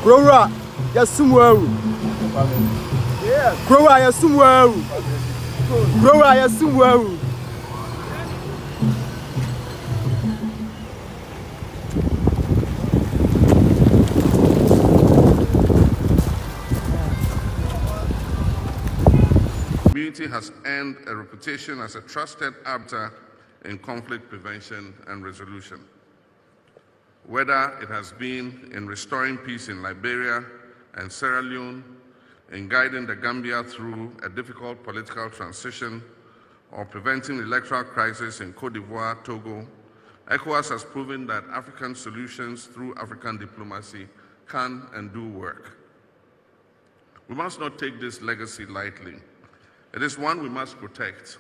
Grower, Yasumwell. Grower, Yasumwell. Grower, Yasumwell. Community has earned a reputation as a trusted arbiter in conflict prevention and resolution. Whether it has been in restoring peace in Liberia and Sierra Leone, in guiding the Gambia through a difficult political transition, or preventing electoral crisis in Côte d'Ivoire, Togo, ECOWAS has proven that African solutions through African diplomacy can and do work. We must not take this legacy lightly. It is one we must protect.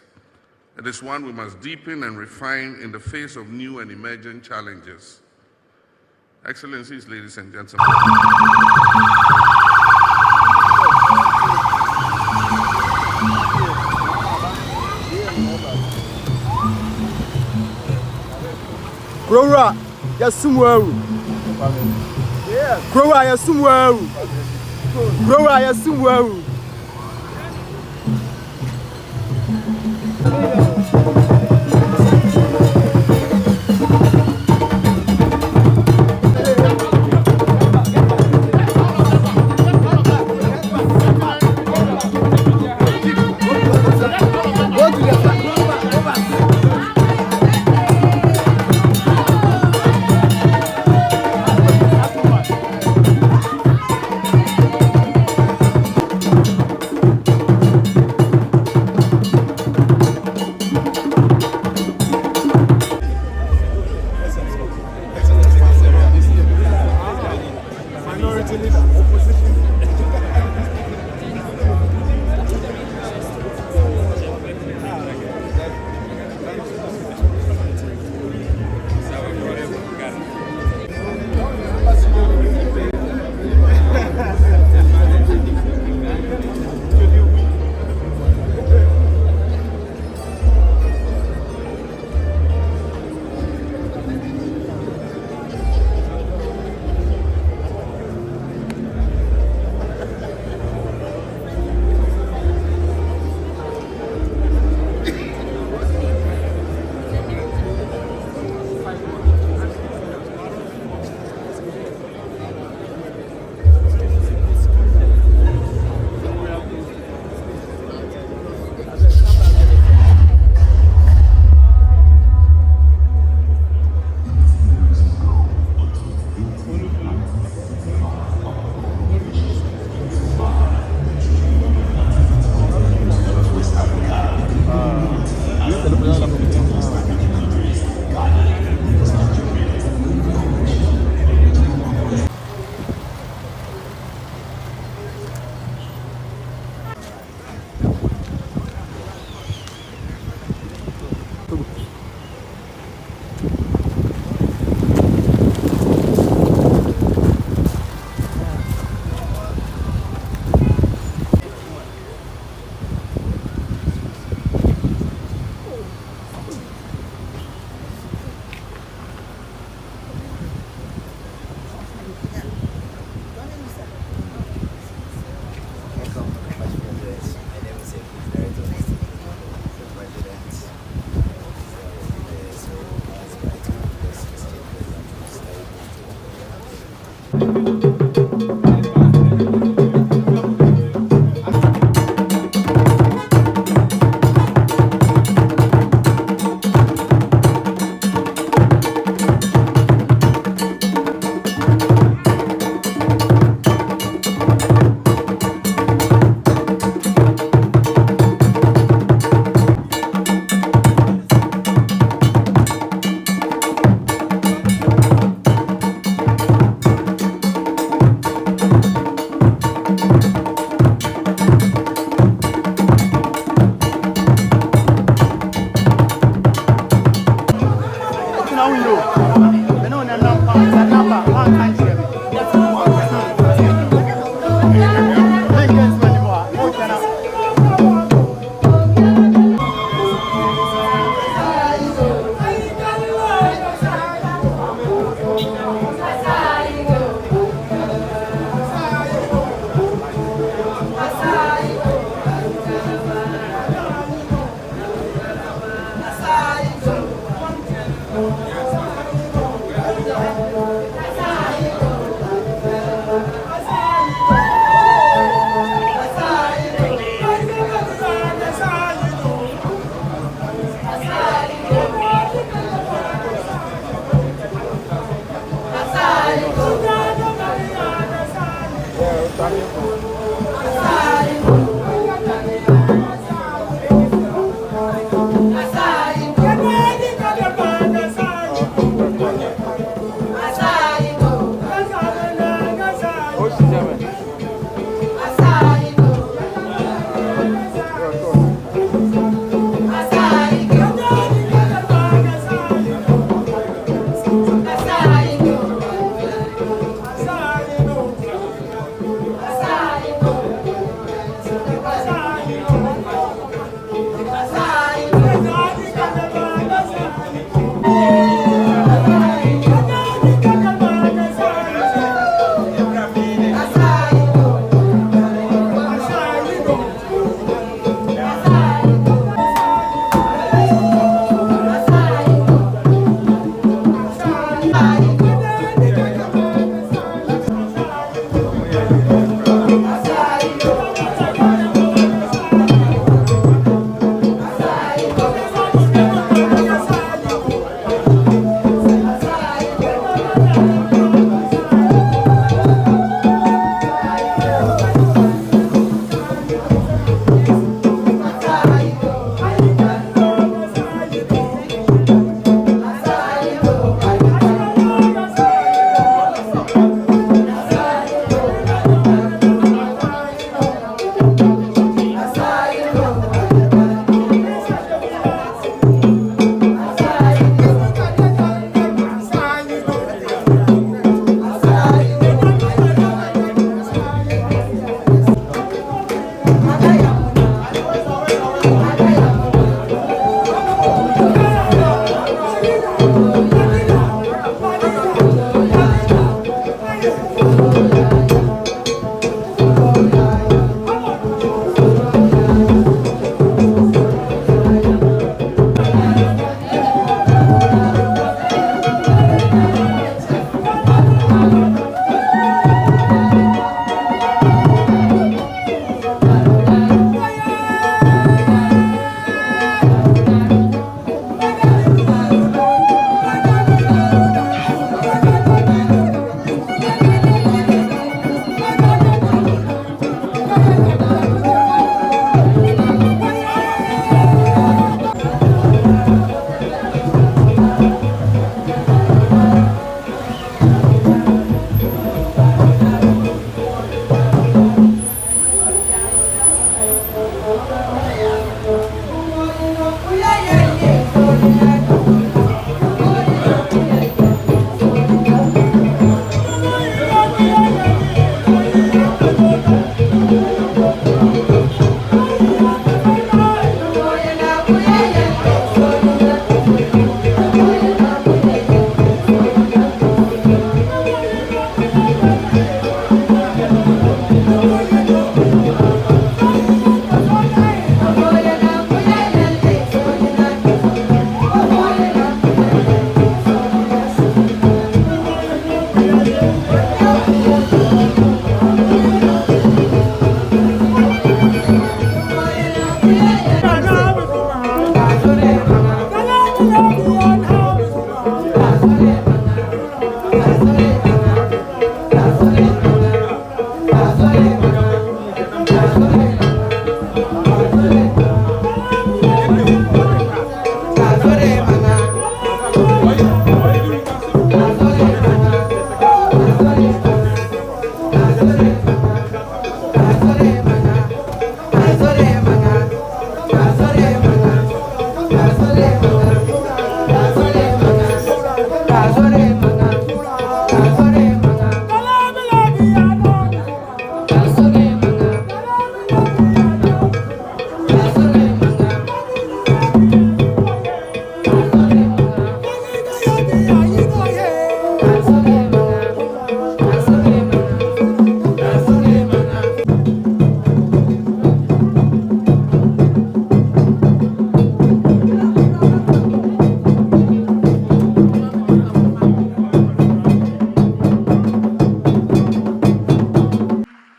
It is one we must deepen and refine in the face of new and emerging challenges. Excellencies, ladies and gentlemen. Grower, Yasumwell. Grower, Yasumwell. Grower, Yasumwell.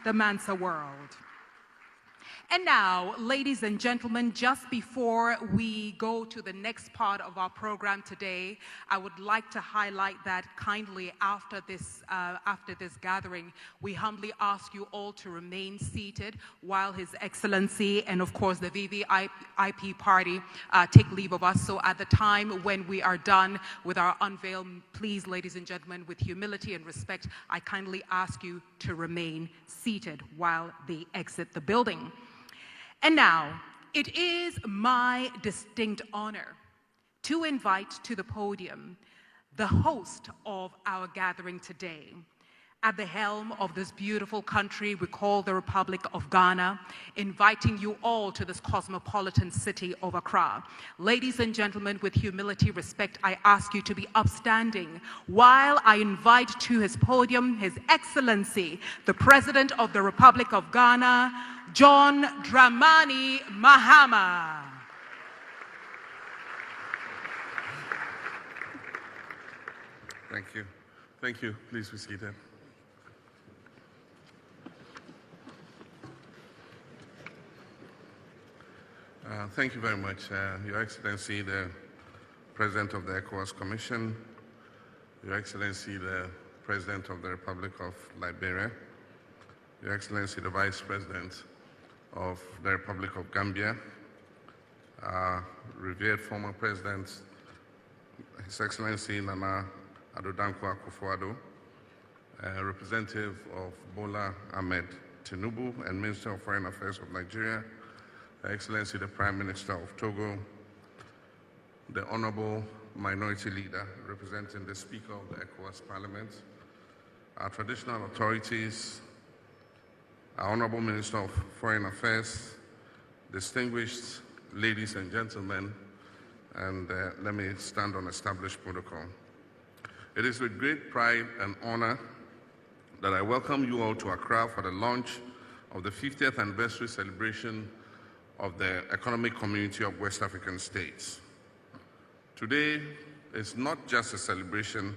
The Mansa world. And now, ladies and gentlemen, just before we go to the next part of our program today, I would like to highlight that kindly after this gathering, we humbly ask you all to remain seated while His Excellency and, of course, the VVIP party take leave of us. So at the time when we are done with our unveil, please, ladies and gentlemen, with humility and respect, I kindly ask you to remain seated while they exit the building. And now, it is my distinct honor to invite to the podium the host of our gathering today. At the helm of this beautiful country we call the Republic of Ghana, inviting you all to this cosmopolitan city of Accra. Ladies and gentlemen, with humility, respect, I ask you to be upstanding while I invite to his podium His Excellency, the President of the Republic of Ghana, John Dramani Mahama. Thank you. Thank you. Please be seated. Thank you very much, Your Excellency, the President of the ECOWAS Commission, Your Excellency, the President of the Republic of Liberia, Your Excellency, the Vice President of the Republic of Gambia, revered former President, His Excellency Nana Addo Akufo-Addo, representative of Bola Tinubu and Minister of Foreign Affairs of Nigeria, Her Excellency the Prime Minister of Togo, the Honorable Minority Leader representing the Speaker of the ECOWAS Parliament, our traditional authorities, our Honorable Minister of Foreign Affairs, distinguished ladies and gentlemen, and let me stand on established protocol. It is with great pride and honor that I welcome you all to Accra for the launch of the 50th anniversary celebration of the Economic Community of West African States. Today is not just a celebration,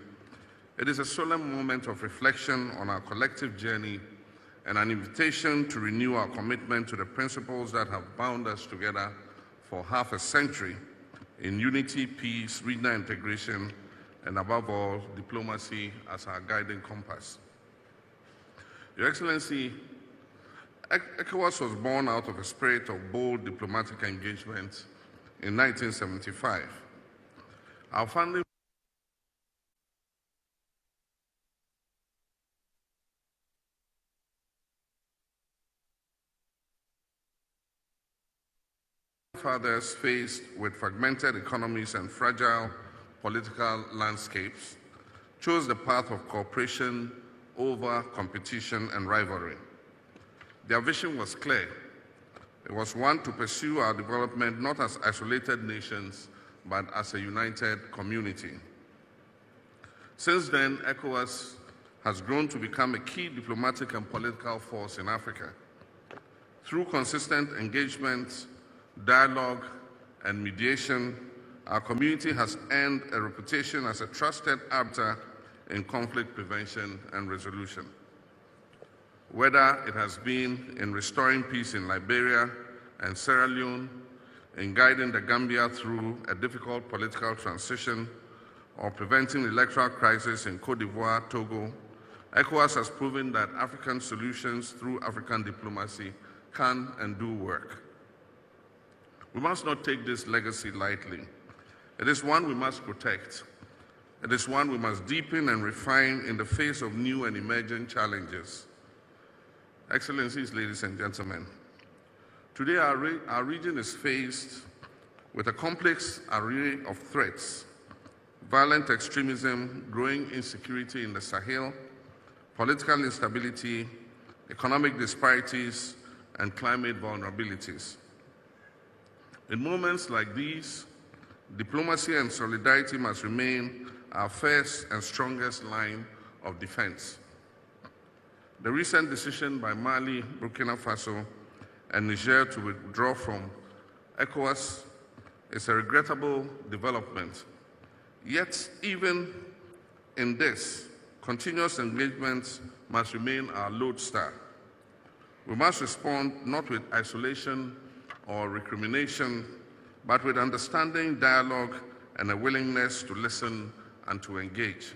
it is a solemn moment of reflection on our collective journey and an invitation to renew our commitment to the principles that have bound us together for half a century in unity, peace, regional integration, and above all, diplomacy as our guiding compass. Your Excellency, ECOWAS was born out of a spirit of bold diplomatic engagement in 1975. Our founding fathers, faced with fragmented economies and fragile political landscapes, chose the path of cooperation over competition and rivalry. Their vision was clear. It was one to pursue our development not as isolated nations, but as a united community. Since then, ECOWAS has grown to become a key diplomatic and political force in Africa. Through consistent engagement, dialogue, and mediation, our community has earned a reputation as a trusted arbiter in conflict prevention and resolution. Whether it has been in restoring peace in Liberia and Sierra Leone, in guiding the Gambia through a difficult political transition, or preventing electoral crisis in Côte d'Ivoire, Togo, ECOWAS has proven that African solutions through African diplomacy can and do work. We must not take this legacy lightly. It is one we must protect. It is one we must deepen and refine in the face of new and emerging challenges. Excellencies, ladies and gentlemen, Today, our region is faced with a complex array of threats: violent extremism, growing insecurity in the Sahel, political instability, economic disparities, and climate vulnerabilities. In moments like these, diplomacy and solidarity must remain our first and strongest line of defense. The recent decision by Mali, Burkina Faso, and Niger to withdraw from ECOWAS is a regrettable development. Yet, even in this, continuous engagement must remain our lodestar. We must respond not with isolation or recrimination, but with understanding, dialogue, and a willingness to listen and to engage.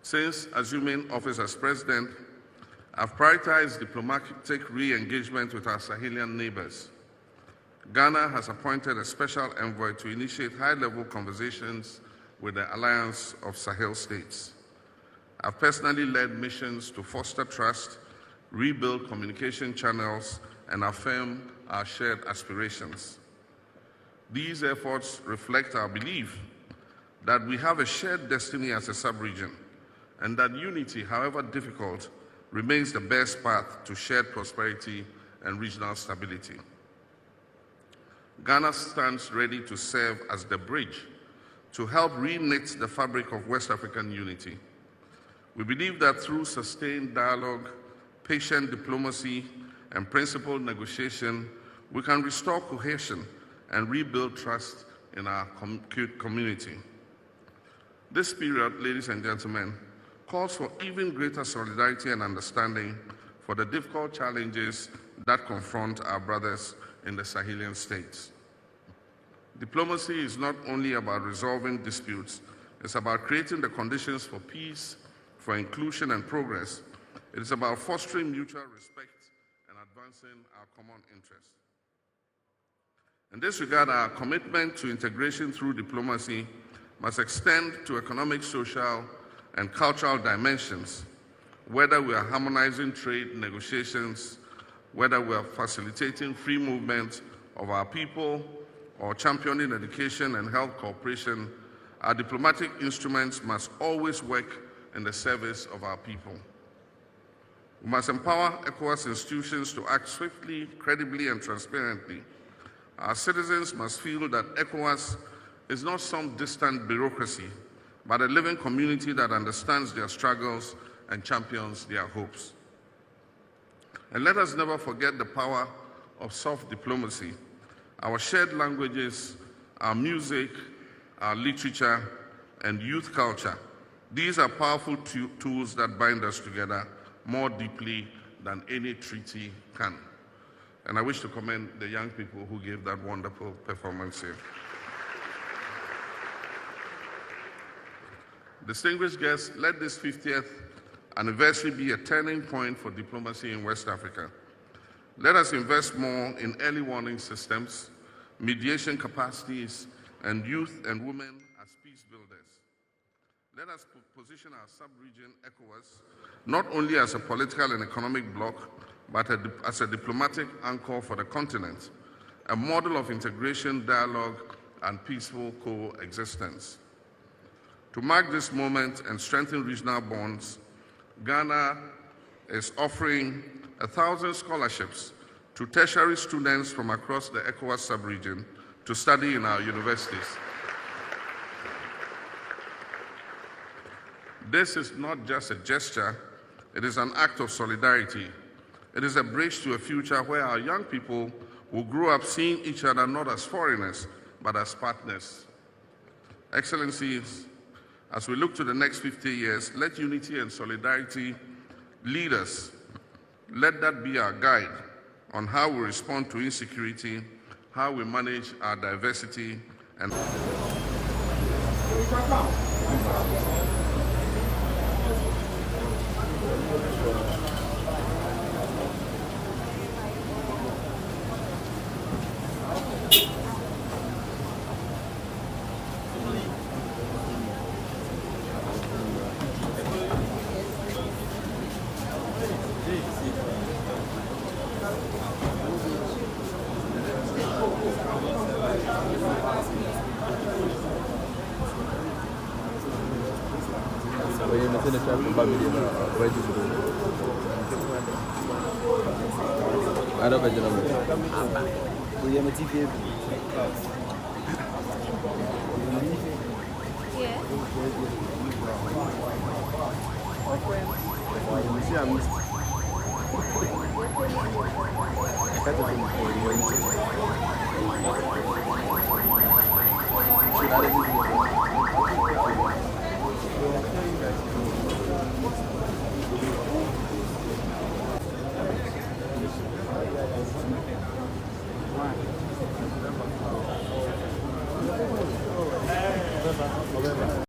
Since assuming office as president, I've prioritized diplomatic re-engagement with our Sahelian neighbors. Ghana has appointed a special envoy to initiate high-level conversations with the Alliance of Sahel States. I've personally led missions to foster trust, rebuild communication channels, and affirm our shared aspirations. These efforts reflect our belief that we have a shared destiny as a sub-region, and that unity, however difficult, remains the best path to shared prosperity and regional stability. Ghana stands ready to serve as the bridge to help reknit the fabric of West African unity. We believe that through sustained dialogue, patient diplomacy, and principled negotiation, we can restore cohesion and rebuild trust in our community. This period, ladies and gentlemen, calls for even greater solidarity and understanding for the difficult challenges that confront our brothers in the Sahelian states. Diplomacy is not only about resolving disputes, it's about creating the conditions for peace, for inclusion and progress. It is about fostering mutual respect and advancing our common interests. In this regard, our commitment to integration through diplomacy must extend to economic, social, and cultural dimensions, whether we are harmonizing trade negotiations, whether we are facilitating free movement of our people, or championing education and health cooperation. Our diplomatic instruments must always work in the service of our people. We must empower ECOWAS institutions to act swiftly, credibly, and transparently. Our citizens must feel that ECOWAS is not some distant bureaucracy, but a living community that understands their struggles and champions their hopes. And let us never forget the power of soft diplomacy. Our shared languages, our music, our literature, and youth culture. These are powerful tools that bind us together more deeply than any treaty can. And I wish to commend the young people who gave that wonderful performance here. Distinguished guests, let this 50th anniversary be a turning point for diplomacy in West Africa. Let us invest more in early warning systems, mediation capacities, and youth and women as peace builders. Let us position our sub-region, ECOWAS, not only as a political and economic bloc, but as a diplomatic anchor for the continent, a model of integration, dialogue, and peaceful coexistence. To mark this moment and strengthen regional bonds, Ghana is offering 1,000 scholarships to tertiary students from across the ECOWAS sub-region to study in our universities. This is not just a gesture, it is an act of solidarity. It is a bridge to a future where our young people will grow up seeing each other not as foreigners, but as partners. Excellencies, as we look to the next 50 years, let unity and solidarity lead us. Let that be our guide on how we respond to insecurity, how we manage our diversity, and Oye, me tiene que family na ready to do. I don't know. Oye, me TV.